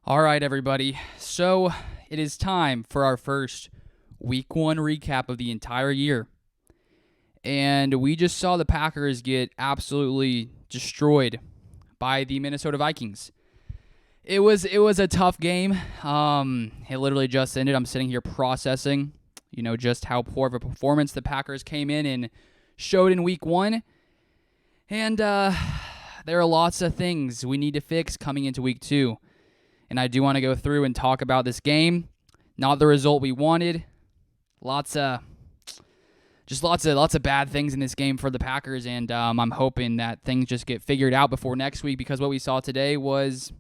All right, everybody. So it is time for our first week one recap of the entire year. And we just saw the Packers get absolutely destroyed by the Minnesota Vikings. It was a tough game. It literally just ended. I'm sitting here processing, just how poor of a performance the Packers came in and showed in week one. And there are lots of things we need to fix coming into week two. And I do want to go through and talk about this game. Not the result we wanted. Lots of bad things in this game for the Packers, and I'm hoping that things just get figured out before next week, because what we saw today was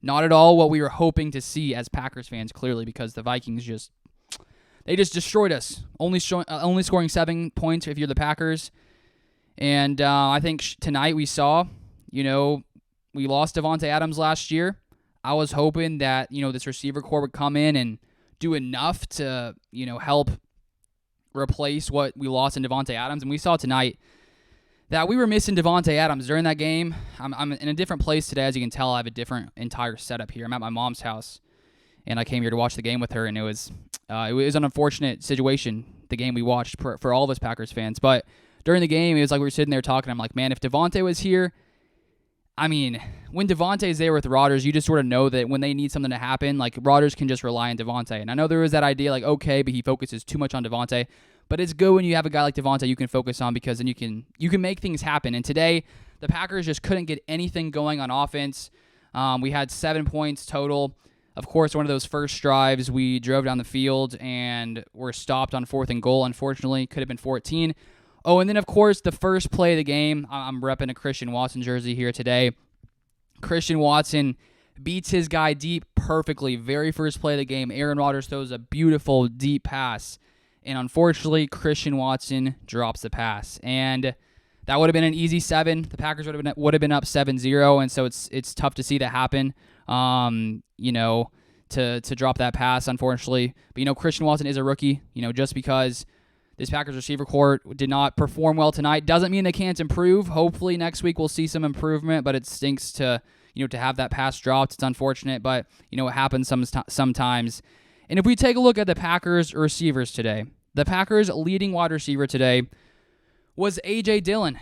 not at all what we were hoping to see as Packers fans, clearly, because the Vikings just destroyed us. Only scoring 7 points if you're the Packers. And I think tonight we saw, we lost Davante Adams last year. I was hoping that, this receiver core would come in and do enough to, help replace what we lost in Davante Adams. And we saw tonight that we were missing Davante Adams during that game. I'm in a different place today. As you can tell, I have a different entire setup here. I'm at my mom's house, and I came here to watch the game with her, and it was an unfortunate situation, the game we watched for all of us Packers fans. But during the game, it was like we were sitting there talking. I'm like, man, if Davante was here, when Davante's there with Rodgers, you just sort of know that when they need something to happen, like, Rodgers can just rely on Davante. And I know there was that idea, like, okay, but he focuses too much on Davante. But it's good when you have a guy like Davante you can focus on, because then you can make things happen. And today, the Packers just couldn't get anything going on offense. We had 7 points total. Of course, one of those first drives, we drove down the field and were stopped on 4th and goal, unfortunately. Could have been 14. Oh, and then, of course, the first play of the game, I'm repping a Christian Watson jersey here today. Christian Watson beats his guy deep perfectly. Very first play of the game, Aaron Rodgers throws a beautiful deep pass. And unfortunately, Christian Watson drops the pass. And that would have been an easy 7. The Packers would have been up 7-0, and so it's tough to see that happen, to drop that pass, unfortunately. But, Christian Watson is a rookie. Just because this Packers receiver corps did not perform well tonight doesn't mean they can't improve. Hopefully next week we'll see some improvement, but it stinks to have that pass dropped. It's unfortunate, but it happens sometimes. And if we take a look at the Packers receivers today, the Packers leading wide receiver today was A.J. Dillon.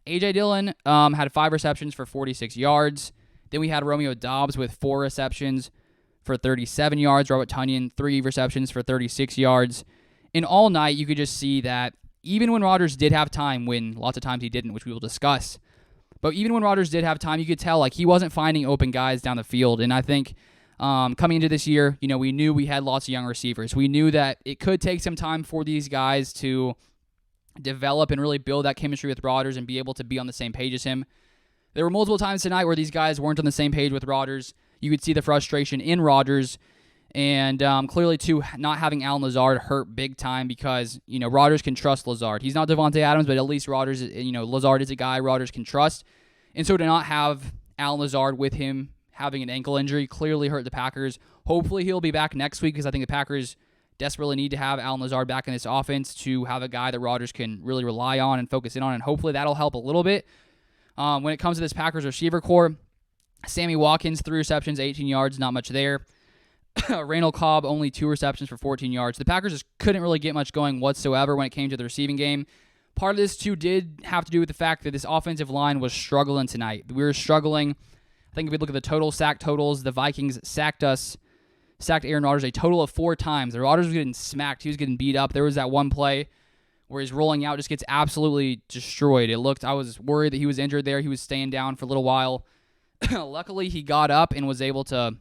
A.J. Dillon had 5 receptions for 46 yards. Then we had Romeo Doubs with 4 receptions for 37 yards. Robert Tonyan, 3 receptions for 36 yards. And all night, you could just see that even when Rodgers did have time, when lots of times he didn't, which we will discuss, but even when Rodgers did have time, you could tell he wasn't finding open guys down the field. And I think coming into this year, we knew we had lots of young receivers. We knew that it could take some time for these guys to develop and really build that chemistry with Rodgers and be able to be on the same page as him. There were multiple times tonight where these guys weren't on the same page with Rodgers. You could see the frustration in Rodgers. And clearly, too, not having Allen Lazard hurt big time, because, Rodgers can trust Lazard. He's not Davante Adams, but at least Rodgers, Lazard is a guy Rodgers can trust. And so to not have Allen Lazard with him having an ankle injury clearly hurt the Packers. Hopefully he'll be back next week, because I think the Packers desperately need to have Allen Lazard back in this offense to have a guy that Rodgers can really rely on and focus in on, and hopefully that'll help a little bit. When it comes to this Packers receiver core, Sammy Watkins, 3 receptions, 18 yards, not much there. Randall Cobb, only 2 receptions for 14 yards. The Packers just couldn't really get much going whatsoever when it came to the receiving game. Part of this, too, did have to do with the fact that this offensive line was struggling tonight. We were struggling. I think if we look at the total sack totals, the Vikings sacked Aaron Rodgers a total of 4 times. The Rodgers was getting smacked. He was getting beat up. There was that one play where he's rolling out, just gets absolutely destroyed. I was worried that he was injured there. He was staying down for a little while. Luckily, he got up and was able to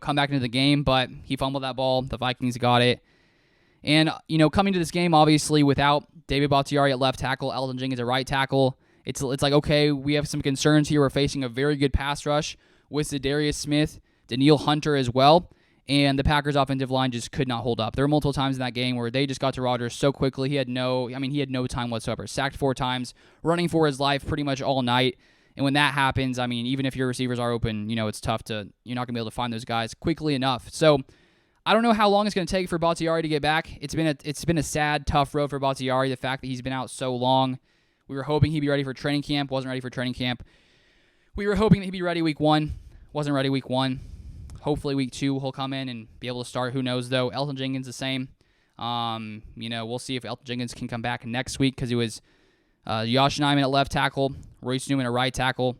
come back into the game, but he fumbled that ball. The Vikings got it. And, coming to this game, obviously, without David Bakhtiari at left tackle, Elton Jenkins at right tackle, it's like, okay, we have some concerns here. We're facing a very good pass rush with Za'Darius Smith, Danielle Hunter as well, and the Packers' offensive line just could not hold up. There were multiple times in that game where they just got to Rodgers so quickly. He had no time whatsoever. Sacked 4 times, running for his life pretty much all night. And when that happens, even if your receivers are open, it's tough you're not going to be able to find those guys quickly enough. So I don't know how long it's going to take for Bakhtiari to get back. It's been a sad, tough road for Bakhtiari, the fact that he's been out so long. We were hoping he'd be ready for training camp, wasn't ready for training camp. We were hoping that he'd be ready week 1, wasn't ready week 1. Hopefully week 2 he'll come in and be able to start. Who knows, though. Elton Jenkins the same. We'll see if Elton Jenkins can come back next week because it was Josh Nyman at left tackle, Royce Newman at right tackle.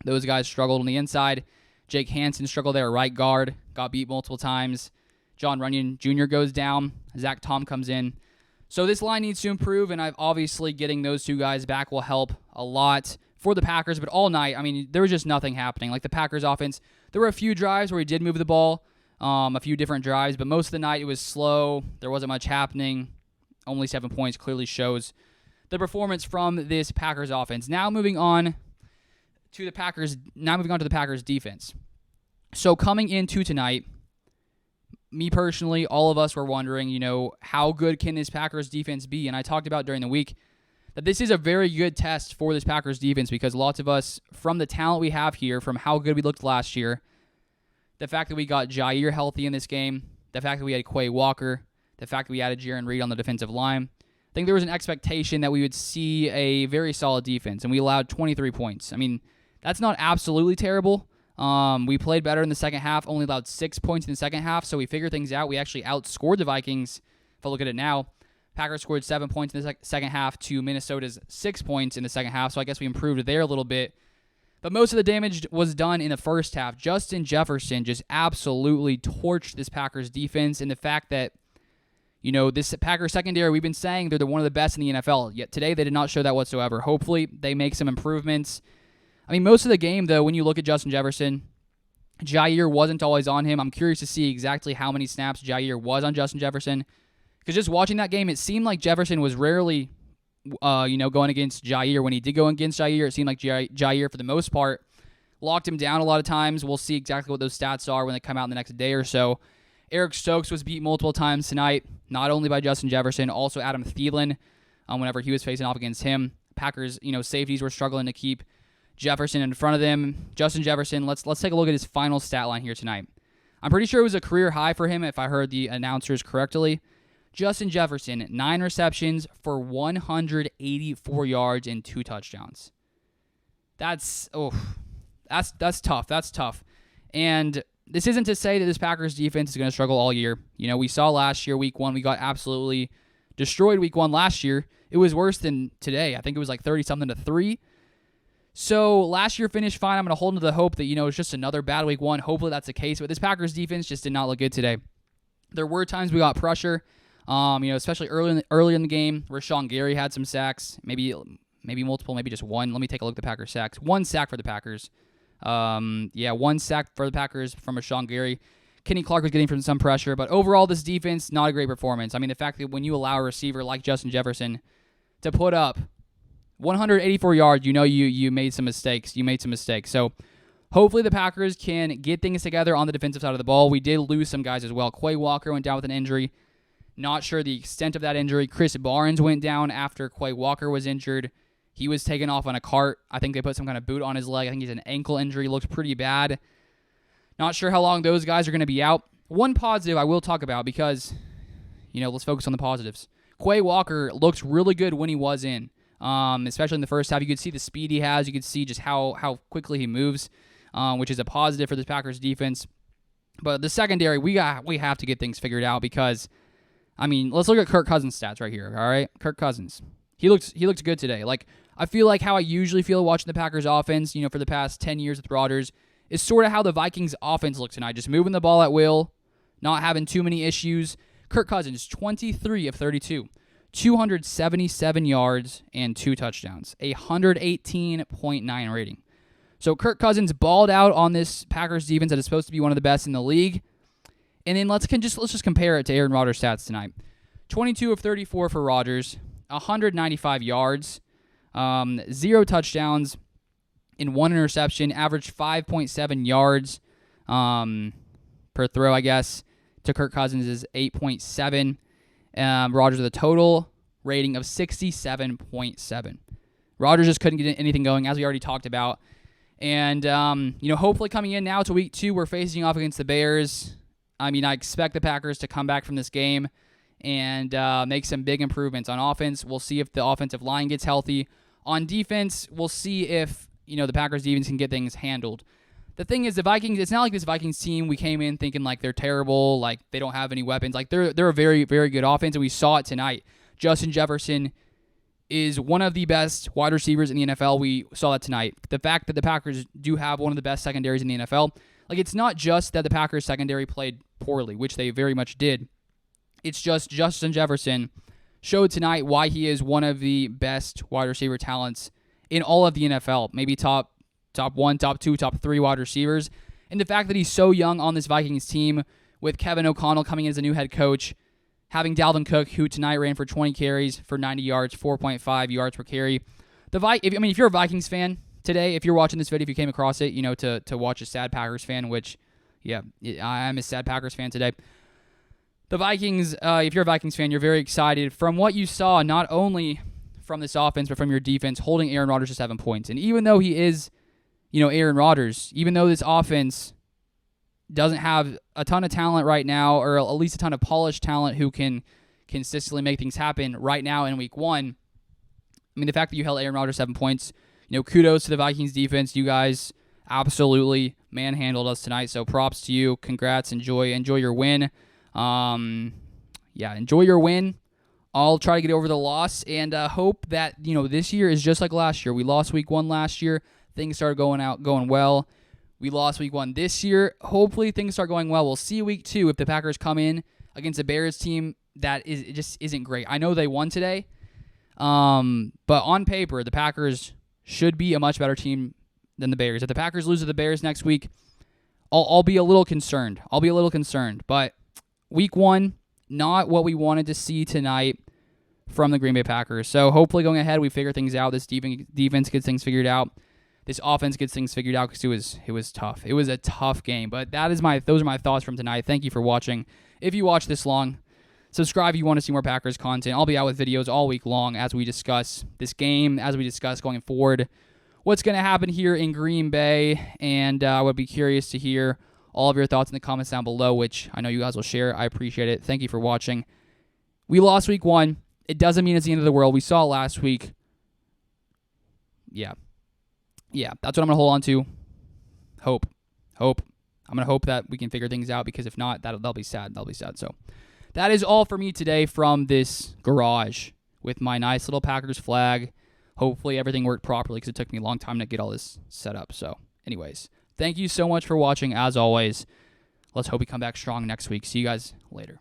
Those guys struggled on the inside. Jake Hansen struggled there at right guard, got beat multiple times. John Runyon Jr. goes down. Zach Tom comes in. So this line needs to improve, and obviously getting those 2 guys back will help a lot for the Packers. But all night, there was just nothing happening. Like the Packers offense, there were a few drives where he did move the ball, a few different drives, but most of the night it was slow. There wasn't much happening. Only 7 points clearly shows the performance from this Packers offense. Now moving on to the Packers defense. So coming into tonight, me personally, all of us were wondering, how good can this Packers defense be? And I talked about during the week that this is a very good test for this Packers defense because lots of us, from the talent we have here, from how good we looked last year, the fact that we got Jair healthy in this game, the fact that we had Quay Walker, the fact that we added Jaron Reed on the defensive line, I think there was an expectation that we would see a very solid defense, and we allowed 23 points. That's not absolutely terrible. We played better in the second half, only allowed 6 points in the second half, so we figured things out. We actually outscored the Vikings. If I look at it now, Packers scored 7 points in the second half to Minnesota's 6 points in the second half, so I guess we improved there a little bit. But most of the damage was done in the first half. Justin Jefferson just absolutely torched this Packers defense, and the fact that, this Packers secondary, we've been saying they're one of the best in the NFL, yet today they did not show that whatsoever. Hopefully they make some improvements. Most of the game, though, when you look at Justin Jefferson, Jair wasn't always on him. I'm curious to see exactly how many snaps Jair was on Justin Jefferson. Because just watching that game, it seemed like Jefferson was rarely, going against Jair. When he did go against Jair, it seemed like Jair, for the most part, locked him down a lot of times. We'll see exactly what those stats are when they come out in the next day or so. Eric Stokes was beat multiple times tonight, not only by Justin Jefferson, also Adam Thielen, whenever he was facing off against him. Packers, safeties were struggling to keep Jefferson in front of them. Justin Jefferson, let's take a look at his final stat line here tonight. I'm pretty sure it was a career high for him if I heard the announcers correctly. Justin Jefferson, 9 receptions for 184 yards and 2 touchdowns. That's tough. That's tough. And this isn't to say that this Packers defense is going to struggle all year. We saw last year, week 1, we got absolutely destroyed week 1 last year. It was worse than today. I think it was like 30-something to 3. So last year finished fine. I'm going to hold into the hope that, it's just another bad week 1. Hopefully that's the case. But this Packers defense just did not look good today. There were times we got pressure, especially early in the game. Rashawn Gary had some sacks, maybe multiple, maybe just one. Let me take a look at the Packers sacks. 1 sack for the Packers. 1 sack for the Packers from Rashawn Gary. Kenny Clark was getting from some pressure. But overall, this defense, not a great performance. The fact that when you allow a receiver like Justin Jefferson to put up 184 yards, you made some mistakes. So hopefully the Packers can get things together on the defensive side of the ball. We did lose some guys as well. Quay Walker went down with an injury. Not sure the extent of that injury. Chris Barnes went down after Quay Walker was injured. He was taken off on a cart. I think they put some kind of boot on his leg. I think he's an ankle injury. Looked pretty bad. Not sure how long those guys are going to be out. One positive I will talk about because, let's focus on the positives. Quay Walker looked really good when he was in. Especially in the first half. You could see the speed he has. You could see just how quickly he moves, which is a positive for the Packers defense. But the secondary, we have to get things figured out because, let's look at Kirk Cousins' stats right here, all right? Kirk Cousins. He looked good today. I feel like how I usually feel watching the Packers offense, for the past 10 years with Rodgers, is sort of how the Vikings offense looked tonight. Just moving the ball at will, not having too many issues. Kirk Cousins, 23 of 32. 277 yards and 2 touchdowns, a 118.9 rating. So Kirk Cousins balled out on this Packers defense that is supposed to be one of the best in the league. And then let's just compare it to Aaron Rodgers' stats tonight. 22 of 34 for Rodgers, 195 yards, 0 touchdowns, and 1 interception, averaged 5.7 yards per throw, I guess. To Kirk Cousins is 8.7. Rodgers with a total rating of 67.7. Rodgers just couldn't get anything going, as we already talked about. And, hopefully coming in now to week 2, we're facing off against the Bears. I expect the Packers to come back from this game and make some big improvements on offense. We'll see if the offensive line gets healthy. On defense, we'll see if, the Packers defense can get things handled. the thing is, the Vikings, it's not like this Vikings team, we came in thinking like they're terrible, like they don't have any weapons. Like they're a very, very good offense, and we saw it tonight. Justin Jefferson is one of the best wide receivers in the NFL. We saw that tonight. The fact that the Packers do have one of the best secondaries in the NFL, like it's not just that the Packers secondary played poorly, which they very much did. It's just Justin Jefferson showed tonight why he is one of the best wide receiver talents in all of the NFL. Maybe top 1, top 2, top 3 wide receivers. And the fact that he's so young on this Vikings team with Kevin O'Connell coming in as a new head coach, having Dalvin Cook, who tonight ran for 20 carries for 90 yards, 4.5 yards per carry. If you're a Vikings fan today, if you're watching this video, if you came across it, to watch a sad Packers fan, which, yeah, I'm a sad Packers fan today. The Vikings, if you're a Vikings fan, you're very excited from what you saw, not only from this offense, but from your defense, holding Aaron Rodgers to 7 points. And even though he is, Aaron Rodgers, even though this offense doesn't have a ton of talent right now, or at least a ton of polished talent who can consistently make things happen right now in week 1, the fact that you held Aaron Rodgers 7 points, kudos to the Vikings defense. You guys absolutely manhandled us tonight, so props to you. Congrats. Enjoy your win. Enjoy your win. I'll try to get over the loss and hope that, this year is just like last year. We lost week 1 last year. Things started going well. We lost week 1 this year. Hopefully things start going well. We'll see week 2 if the Packers come in against a Bears team that just isn't great. I know they won today, but on paper, the Packers should be a much better team than the Bears. If the Packers lose to the Bears next week, I'll be a little concerned. But week 1, not what we wanted to see tonight from the Green Bay Packers. So hopefully going ahead, we figure things out. This defense gets things figured out. This offense gets things figured out because it was tough. It was a tough game. But those are my thoughts from tonight. Thank you for watching. If you watched this long, subscribe if you want to see more Packers content. I'll be out with videos all week long as we discuss this game, as we discuss going forward, what's going to happen here in Green Bay. And I would be curious to hear all of your thoughts in the comments down below, which I know you guys will share. I appreciate it. Thank you for watching. We lost week 1. It doesn't mean it's the end of the world. We saw it last week. Yeah, that's what I'm going to hold on to. Hope. I'm going to hope that we can figure things out, because if not, that'll be sad. So that is all for me today from this garage with my nice little Packers flag. Hopefully everything worked properly, because it took me a long time to get all this set up. So anyways, thank you so much for watching. As always, let's hope we come back strong next week. See you guys later.